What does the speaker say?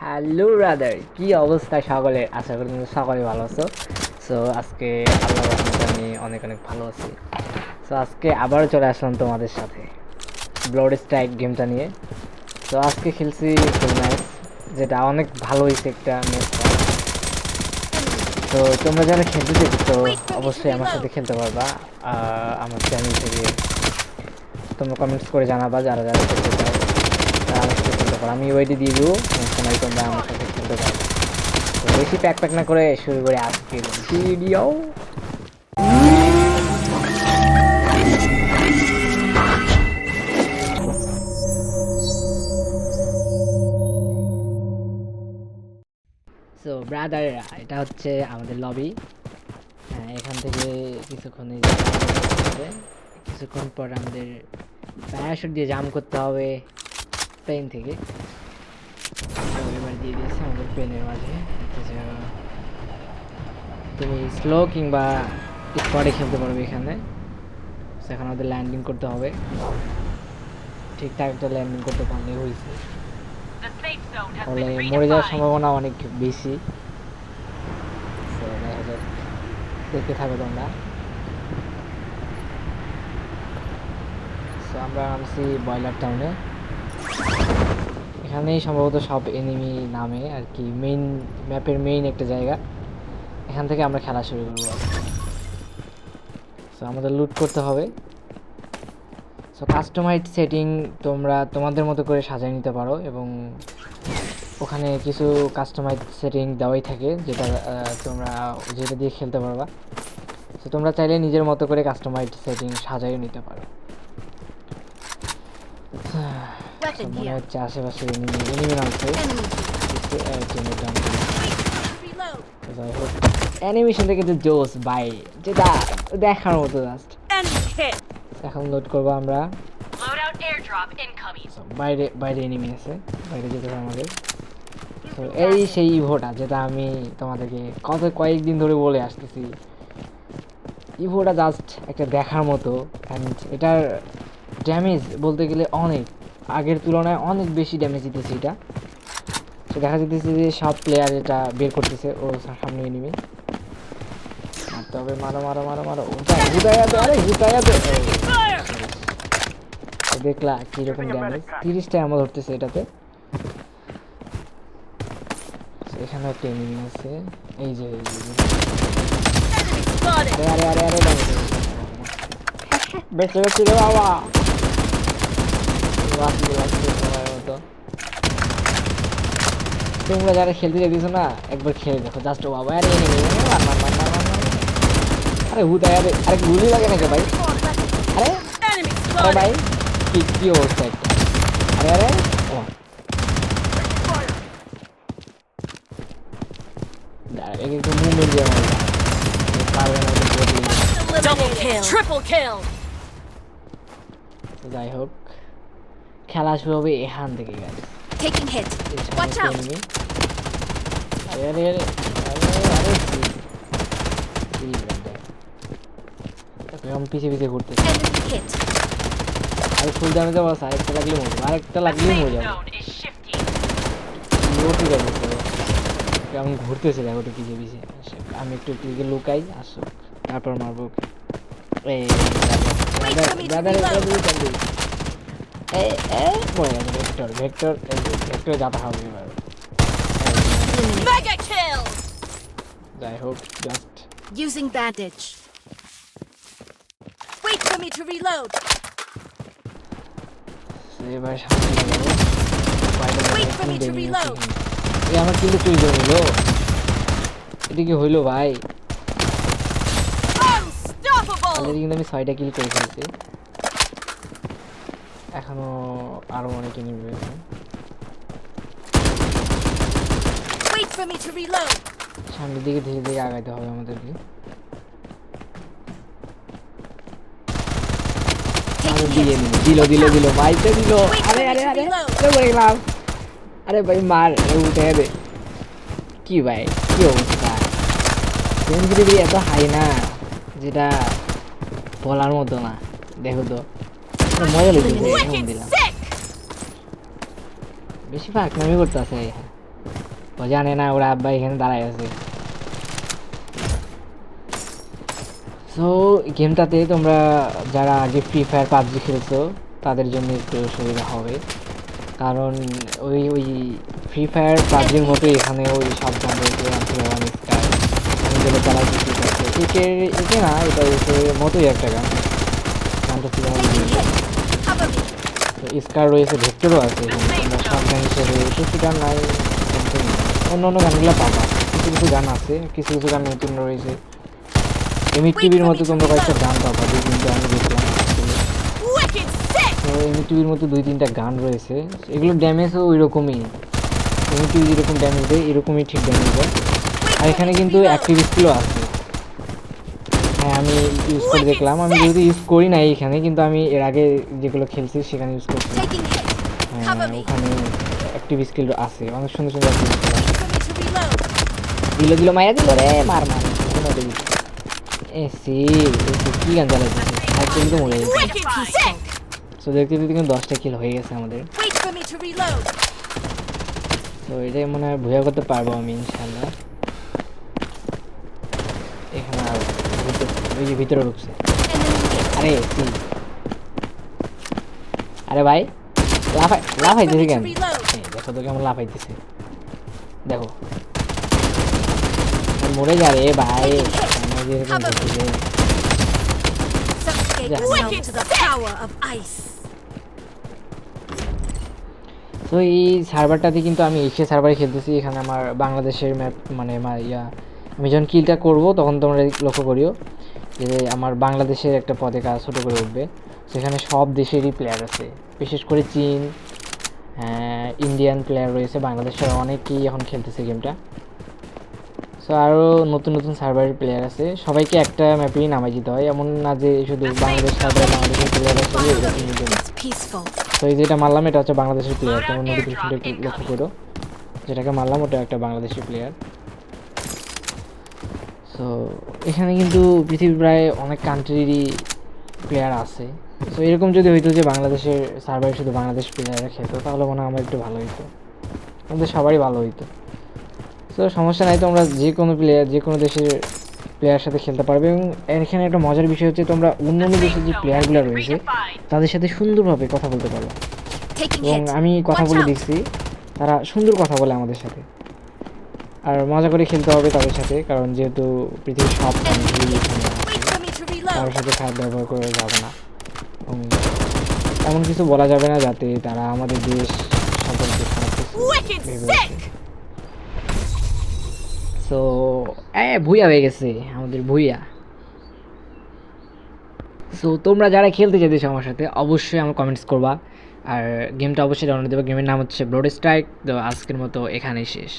Hello brother, কি অবস্থা সকলে? আশা করি তোমরা সকলে ভালো আছো। সো আজকে আল্লাহর রহমতে আমি অনেক অনেক ভালো আছি। সো আজকে আবারও চলে আসলাম তোমাদের সাথে ব্লাড স্ট্রাইক গেমটা নিয়ে। তো আজকে খেলছি ফুল ম্যাচ, যেটা অনেক ভালো হয়েছে একটা ম্যাচটা। তো তোমরা যারা খেলতে চাইছো তো অবশ্যই আমার সাথে খেলতে পারবা। আমার চ্যানেল থেকে তোমরা কমেন্টস করে জানাবা যারা যারা খেলতে চাও, তারা আমার সাথে খেলতে পারো। আমি ওয়েটি দিয়ে দেবো, সমস্যা নাই, তোমরা আমার সাথে খেলতে পারো। তো বেশি প্যাক প্যাক না করে শুরু করে আজকের ভিডিও। সো ব্রাদার, এটা হচ্ছে আমাদের লবি। হ্যাঁ, এখান থেকে কিছুক্ষণ পর আমাদের প্যারাশুট দিয়ে জাম্প করতে হবে প্লেন থেকে। তো এবার দিয়ে দিয়েছে আমাদের প্লেনের মাঝে। তুমি স্লো কিংবা স্পটে খেলতে পারবে এখানে। সেখানে আমাদের ল্যান্ডিং করতে হবে, ঠিকঠাক একটা ল্যান্ডিং করতে পারলেই হয়েছে, তাহলে মরে যাওয়ার সম্ভাবনা অনেক বেশি। দেখা যাক, দেখতে থাকো তোমরা। সো আমরা নামছি বয়লার টাউনে। এখানেই সম্ভবত সব এনিমি নামে আর কি, মেইন ম্যাপের মেইন একটা জায়গা। এখান থেকে আমরা খেলা শুরু করবো। সো আমাদের লুট করতে হবে। সো কাস্টমাইজ সেটিং তোমরা তোমাদের মতো করে সাজিয়ে নিতে পারো, এবং ওখানে কিছু কাস্টমাইজ সেটিং দেওয়াই থাকে যেটা দিয়ে খেলতে পারবা। সো তোমরা চাইলে নিজের মতো করে কাস্টমাইজ সেটিং সাজাইও নিতে পারো। মনে হচ্ছে আশেপাশে এনিমি নামছে। যাই হোক, অ্যানিমেশনটা কিন্তু জোস বাই, যেটা দেখার মতো জাস্ট। এখন লোড করবো আমরা। বাইরে বাইরে এনিমি আছে, বাইরে যেতে হবে আমাদের। তো এই সেই ইভোটা যেটা আমি তোমাদেরকে কয়েকদিন ধরে বলে আসতেছি। ইভোটা জাস্ট একটা দেখার মতো, অ্যান্ড এটার ড্যামেজ বলতে গেলে অনেক আগের তুলনায় অনেক বেশি ড্যামেজ দিতেছে এটা। তো দেখা যেতেছে যে সব প্লেয়ার এটা বের করতেছে। ও সামনে এনিমি, মারতে হবে। মারো মারো মারো মারো, দেখলা কিরকম ড্যামেজ, 30টা এমন ধরতেছে এটাতে। এখানে একটা এনিমি আছে, এই যে আরে আরে আরে বেঁচে বেঁচে রে বাবা। তোমরা যারা খেলতে চাইছো না, একবার খেলে দেখো জাস্ট। ও বাবা, আরে আরে হুদায়, আরে গুলি লাগে নাকি ভাই? আরে আরে ভাই, কি অবস্থা একটা। আরে আরে ও একটু মুভমেন্ট দিয়ে পারবে না। যাই হোক, খেলা শুরু হবে এখান থেকে। পিছিয়ে পিছিয়ে ঘুরতেছে। আর ফুল ড্যামেজ আবার আরেকটা লাগলে মরে যাবে, আরেকটা লাগলেই মরে যাবে। কেমন ঘুরতেছে দেখো, একটু পিছিয়ে পিছিয়ে। আমি একটু দিকে লুকাই, আসো তারপর মারবো। ভেক্টর যাতা হবে এবার। যাই হোক, just Using bandage. Wait for me to reload. এবার সামনে যাবো। Wait for me to reload. আমার কিন্তু তুই হইলো, এটা কি হইলো ভাই? Unstoppable. অলরেডি কিন্তু আমি 6টা কিল করে ফেলছি, এখনো আরো অনেক এনিমি রয়েছে। Wait for me to reload. সামনের দিকে ধীরে ধীরে আগাইতে হবে আমাদেরকে। দিল মাইতে দিল। আরে আরে আরে পড়ে গেলাম। আরে ভাই মার, উঠে দে। কি ভাই, কি অবস্থা? সেন্সিটিভিটি এত হাই না, যেটা বলার মতো না। দেখো তো, মজা লেগেছে। দিলাম বেশি ফাঁকনামি করতে আছে। ও জানে না ওরা আব্বা এখানে দাঁড়ায় আছে। সো গেমটাতে তোমরা যারা আগে ফ্রি ফায়ার পাবজি খেলছো তাদের জন্য একটু সুবিধা হবে, কারণ ওই ওই ফ্রি ফায়ার পাবজির মতো এখানে ওই সব গান রয়েছে, ওয়ান স্টার যেটা চালাতে ঠিক আছে, একে না, এটা হচ্ছে মতোই একটা গান, গানটা ছিল Taking hit. Cover me. তো স্কার রয়েছে, ভেক্টরও আছে এখানে, তোমরা সব গান হিসেবে কিছু গান নাই something, অন্য অন্য গানগুলো পাবা, কিছু কিছু গান আছে, কিছু কিছু গান নতুন রয়েছে, এমএড টিভির মতো তোমরা কয়েকটা গান পাবা, দুই তিনটা আমি দেখলাম। Wicked sick. তো এমএড টিভির মতো দুই তিনটা গান রয়েছে, এগুলোর ড্যামেজও ওই রকমই, এমএড টিভি যেরকম ড্যামেজ দেয় এরকমই ঠিক ড্যামেজ দেয়। আর এখানে কিন্তু অ্যাক্টিভ স্কিলও আছে, হ্যাঁ আমি ইউজ করে দেখলাম, আমি যেহেতু ইউজ করি না এখানে, কিন্তু আমি এর আগে যেগুলো খেলছি সেখানে ইউজ করছি। Taking hit. হ্যাঁ Cover me. ওখানে অ্যাক্টিভ স্কিল আছে, অনেক সুন্দর সুন্দর active skill আছে। Wait for me to reload. দিল দিল মাইরা দিল রে, মার মার এসি কি গান চালাইছে, একদম কিন্তু মরে গেছে। Wicked sick. সো দেখতে দেখতে কিন্তু 10টা কিল হয়ে গেছে আমাদের। Wait for me to reload. তো এটাই মনে হয় ভুয়া করতে পারবো আমি ইনশাল্লাহ। এখানে আর ওই যে ভিতরে ঢুকছে, Enemy hit. আরে কি, আরে ভাই লাফাইতেছে কেন, এই দেখো তো কেমন লাফাইতেছে, দেখো আর মরে যা রে ভাই, আমার যেরকম দেখি যে Subjugate Yeah. yourself to the power of ice. তো এই সার্ভারটাতে কিন্তু আমি এশিয়া সার্ভারে খেলতেছি, এখানে আমার বাংলাদেশের ম্যাপ মানে আমি যখন কিলটা করব তখন তোমরা লক্ষ্য করিও যে আমার বাংলাদেশের একটা পতাকা ছোটো করে উঠবে, সেখানে সব দেশেরই প্লেয়ার আছে, বিশেষ করে চীন, ইন্ডিয়ান প্লেয়ার রয়েছে, বাংলাদেশের অনেকেই এখন খেলতেছে গেমটা। সো আরও নতুন নতুন সার্ভারের প্লেয়ার আছে, সবাইকে একটা ম্যাপেই নামাই দিতে হয়, এমন না যে শুধু বাংলাদেশ সার্ভারে বাংলাদেশের প্লেয়ার আছে এরকম কিন্তু না। It's peaceful. তো এই যেটা মারলাম এটা হচ্ছে বাংলাদেশের প্লেয়ার, তোমার নোটিফিকেশনটা একটু লক্ষ্য করো, যেটাকে মারলাম ওটা একটা বাংলাদেশি প্লেয়ার। সো এখানে কিন্তু পৃথিবীর প্রায় অনেক কান্ট্রিরই প্লেয়ার আছে, সো এরকম যদি হইতো যে বাংলাদেশের সার্ভারে শুধু বাংলাদেশ প্লেয়াররা খেত তাহলে মনে হয় আমার একটু ভালো হইতো, আমাদের সবারই ভালো হইতো। সো সমস্যা নাই, তোমরা যে কোনো প্লেয়ার যে কোনো দেশের প্লেয়ার সাথে খেলতে পারবে, এবং এখানে একটা মজার বিষয় হচ্ছে তোমরা অন্য অন্য দেশের যে প্লেয়ারগুলো রয়েছে তাদের সাথে সুন্দরভাবে কথা বলতে পারো, Taking এবং hit. আমি কথা Watch বলে out. দেখছি তারা সুন্দর কথা বলে আমাদের সাথে, আর মজা করে খেলতে হবে তাদের সাথে, কারণ যেহেতু পৃথিবীর সব country Wait for me to কারোর reload. সাথে খারাপ ব্যবহার করে যাবে না, এবং এমন কিছু বলা যাবে না যাতে তারা আমাদের দেশ সম্পর্কে খারাপ কিছু Wicked ভেবে sick. ওঠে। সো ভুইয়া হয়ে গেছে আমাদের ভুইয়া। সো তোমরা যারা খেলতে চাইতেছো আমার সাথে অবশ্যই আমার কমেন্টস করবা, আর গেমটা অবশ্যই ডাউনলোড দেবে, গেমের নাম হচ্ছে ব্লাড স্ট্রাইক। তো আজকের মতো এখানেই শেষ।